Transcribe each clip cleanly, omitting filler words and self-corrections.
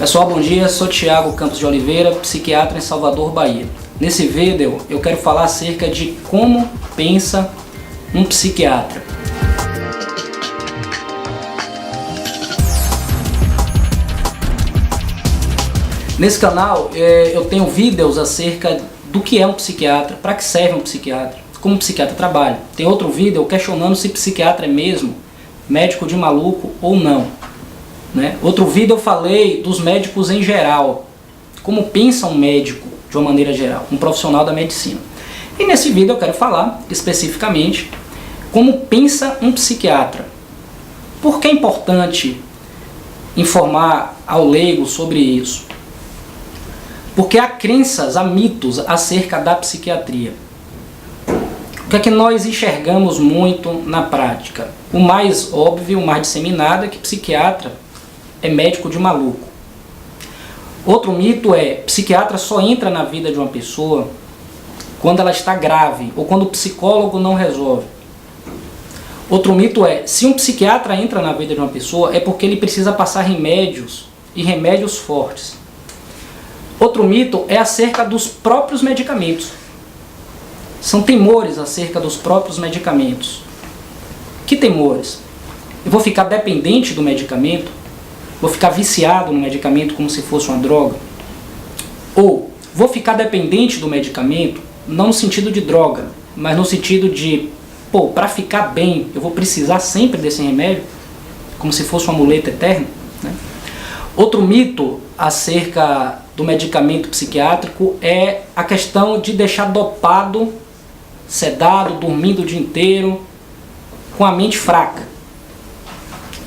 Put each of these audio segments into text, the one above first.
Pessoal, bom dia, sou Thiago Campos de Oliveira, psiquiatra em Salvador, Bahia. Nesse vídeo eu quero falar acerca de como pensa um psiquiatra. Nesse canal eu tenho vídeos acerca do que é um psiquiatra, para que serve um psiquiatra, como um psiquiatra trabalha. Tem outro vídeo questionando se psiquiatra é mesmo médico de maluco ou não. Outro vídeo eu falei dos médicos em geral, como pensa um médico de uma maneira geral, um profissional da medicina. E nesse vídeo eu quero falar especificamente como pensa um psiquiatra. Por que é importante informar ao leigo sobre isso? Porque há crenças, há mitos acerca da psiquiatria. O que é que nós enxergamos muito na prática? O mais óbvio, o mais disseminado é que psiquiatra é médico de maluco. Outro mito é: psiquiatra só entra na vida de uma pessoa quando ela está grave ou quando o psicólogo não resolve. Outro mito é: se um psiquiatra entra na vida de uma pessoa é porque ele precisa passar remédios e remédios fortes. Outro mito é acerca dos próprios medicamentos. São temores acerca dos próprios medicamentos. Que temores? Eu vou ficar dependente do medicamento? Vou ficar viciado no medicamento como se fosse uma droga? Ou vou ficar dependente do medicamento, não no sentido de droga, mas no sentido de, para ficar bem, eu vou precisar sempre desse remédio, como se fosse uma muleta eterna? Outro mito acerca do medicamento psiquiátrico é a questão de deixar dopado, sedado, dormindo o dia inteiro, com a mente fraca.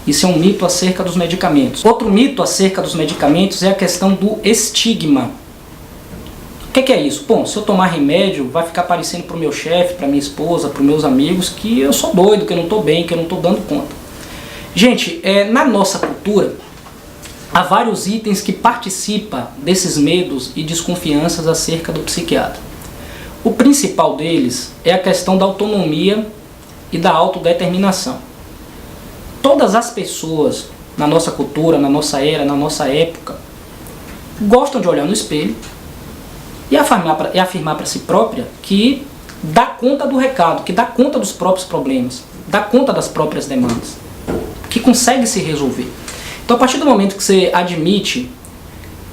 Isso é um mito acerca dos medicamentos. Outro mito acerca dos medicamentos é a questão do estigma. O que é isso? Se eu tomar remédio, vai ficar parecendo para o meu chefe, para minha esposa, para os meus amigos, que eu sou doido, que eu não estou bem, que eu não estou dando conta. Gente, na nossa cultura, há vários itens que participam desses medos e desconfianças acerca do psiquiatra. O principal deles é a questão da autonomia e da autodeterminação. Todas as pessoas na nossa cultura, na nossa era, na nossa época, gostam de olhar no espelho e afirmar para si própria que dá conta do recado, que dá conta dos próprios problemas, dá conta das próprias demandas, que consegue se resolver. Então, a partir do momento que você admite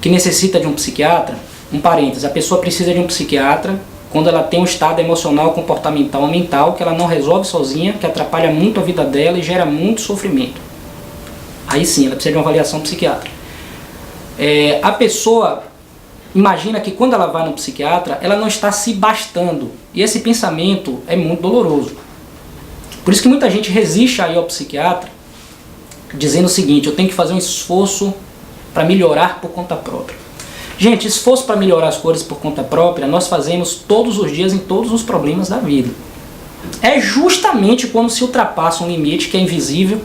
que necessita de um psiquiatra, um parêntese, a pessoa precisa de um psiquiatra quando ela tem um estado emocional, comportamental ou mental que ela não resolve sozinha, que atrapalha muito a vida dela e gera muito sofrimento. Aí sim, ela precisa de uma avaliação psiquiátrica. A pessoa imagina que quando ela vai no psiquiatra, ela não está se bastando. E esse pensamento é muito doloroso. Por isso que muita gente resiste a ir ao psiquiatra, dizendo o seguinte: eu tenho que fazer um esforço para melhorar por conta própria. Gente, esforço para melhorar as coisas por conta própria nós fazemos todos os dias em todos os problemas da vida. É justamente quando se ultrapassa um limite que é invisível,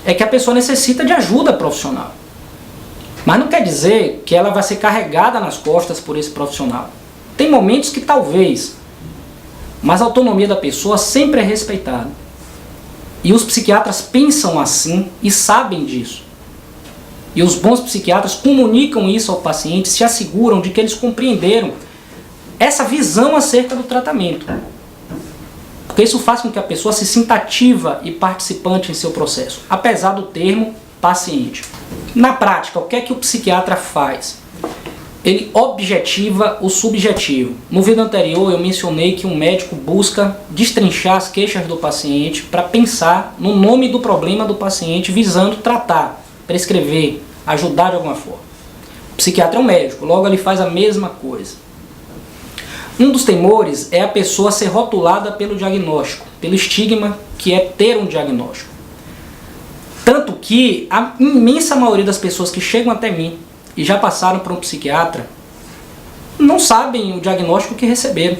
é que a pessoa necessita de ajuda profissional. Mas não quer dizer que ela vai ser carregada nas costas por esse profissional. Tem momentos que talvez, mas a autonomia da pessoa sempre é respeitada. E os psiquiatras pensam assim e sabem disso. E os bons psiquiatras comunicam isso ao paciente, se asseguram de que eles compreenderam essa visão acerca do tratamento. Porque isso faz com que a pessoa se sinta ativa e participante em seu processo, apesar do termo paciente. Na prática, o que é que o psiquiatra faz? Ele objetiva o subjetivo. No vídeo anterior eu mencionei que um médico busca destrinchar as queixas do paciente para pensar no nome do problema do paciente, visando tratar, prescrever, ajudar de alguma forma. O psiquiatra é um médico, logo ele faz a mesma coisa. Um dos temores é a pessoa ser rotulada pelo diagnóstico, pelo estigma que é ter um diagnóstico. Tanto que a imensa maioria das pessoas que chegam até mim e já passaram por um psiquiatra não sabem o diagnóstico que receberam.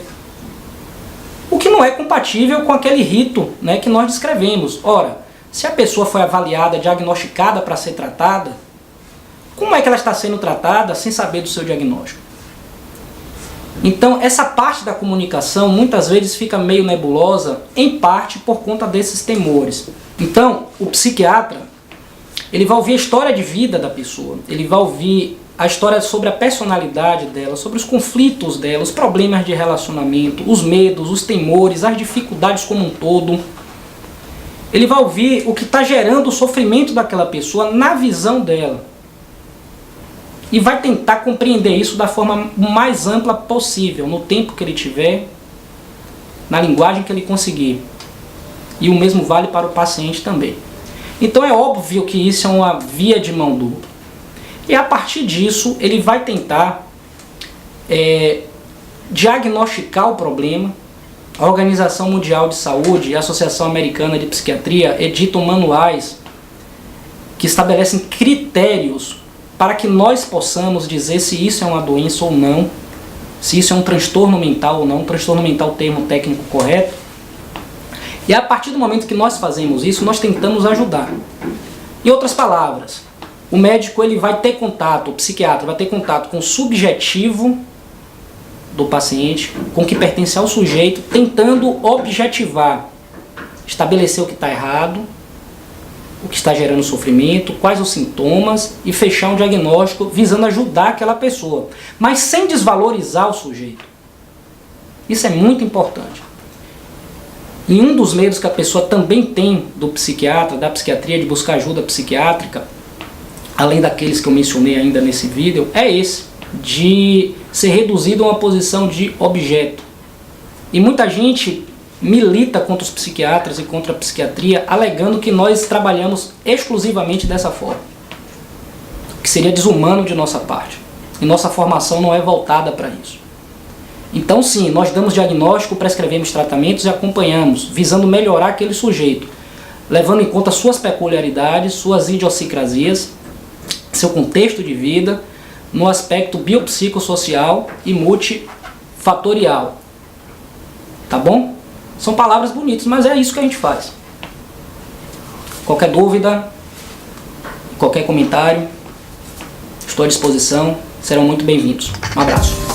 O que não é compatível com aquele rito que nós descrevemos. Ora, se a pessoa foi avaliada, diagnosticada para ser tratada, como é que ela está sendo tratada sem saber do seu diagnóstico? Então, essa parte da comunicação muitas vezes fica meio nebulosa, em parte por conta desses temores. Então, o psiquiatra, Ele vai ouvir a história de vida da pessoa, ele vai ouvir a história sobre a personalidade dela, sobre os conflitos dela, os problemas de relacionamento, os medos, os temores, as dificuldades como um todo. Ele vai ouvir o que está gerando o sofrimento daquela pessoa na visão dela. E vai tentar compreender isso da forma mais ampla possível, no tempo que ele tiver, na linguagem que ele conseguir. E o mesmo vale para o paciente também. Então é óbvio que isso é uma via de mão dupla. E a partir disso, ele vai tentar diagnosticar o problema. A Organização Mundial de Saúde e a Associação Americana de Psiquiatria editam manuais que estabelecem critérios para que nós possamos dizer se isso é uma doença ou não, se isso é um transtorno mental ou não, um transtorno mental, termo técnico correto. E a partir do momento que nós fazemos isso, nós tentamos ajudar. Em outras palavras, o médico ele vai ter contato, o psiquiatra vai ter contato com o subjetivo do paciente, com o que pertence ao sujeito, tentando objetivar, estabelecer o que está errado, o que está gerando sofrimento, quais os sintomas e fechar um diagnóstico visando ajudar aquela pessoa, mas sem desvalorizar o sujeito. Isso é muito importante. E um dos medos que a pessoa também tem do psiquiatra, da psiquiatria, de buscar ajuda psiquiátrica, além daqueles que eu mencionei ainda nesse vídeo, é esse, de ser reduzido a uma posição de objeto. E muita gente milita contra os psiquiatras e contra a psiquiatria, alegando que nós trabalhamos exclusivamente dessa forma, o que seria desumano de nossa parte. E nossa formação não é voltada para isso. Então sim, nós damos diagnóstico, prescrevemos tratamentos e acompanhamos, visando melhorar aquele sujeito, levando em conta suas peculiaridades, suas idiosincrasias, seu contexto de vida, no aspecto biopsicossocial e multifatorial. Tá bom? São palavras bonitas, mas é isso que a gente faz. Qualquer dúvida, qualquer comentário, estou à disposição, serão muito bem-vindos. Um abraço.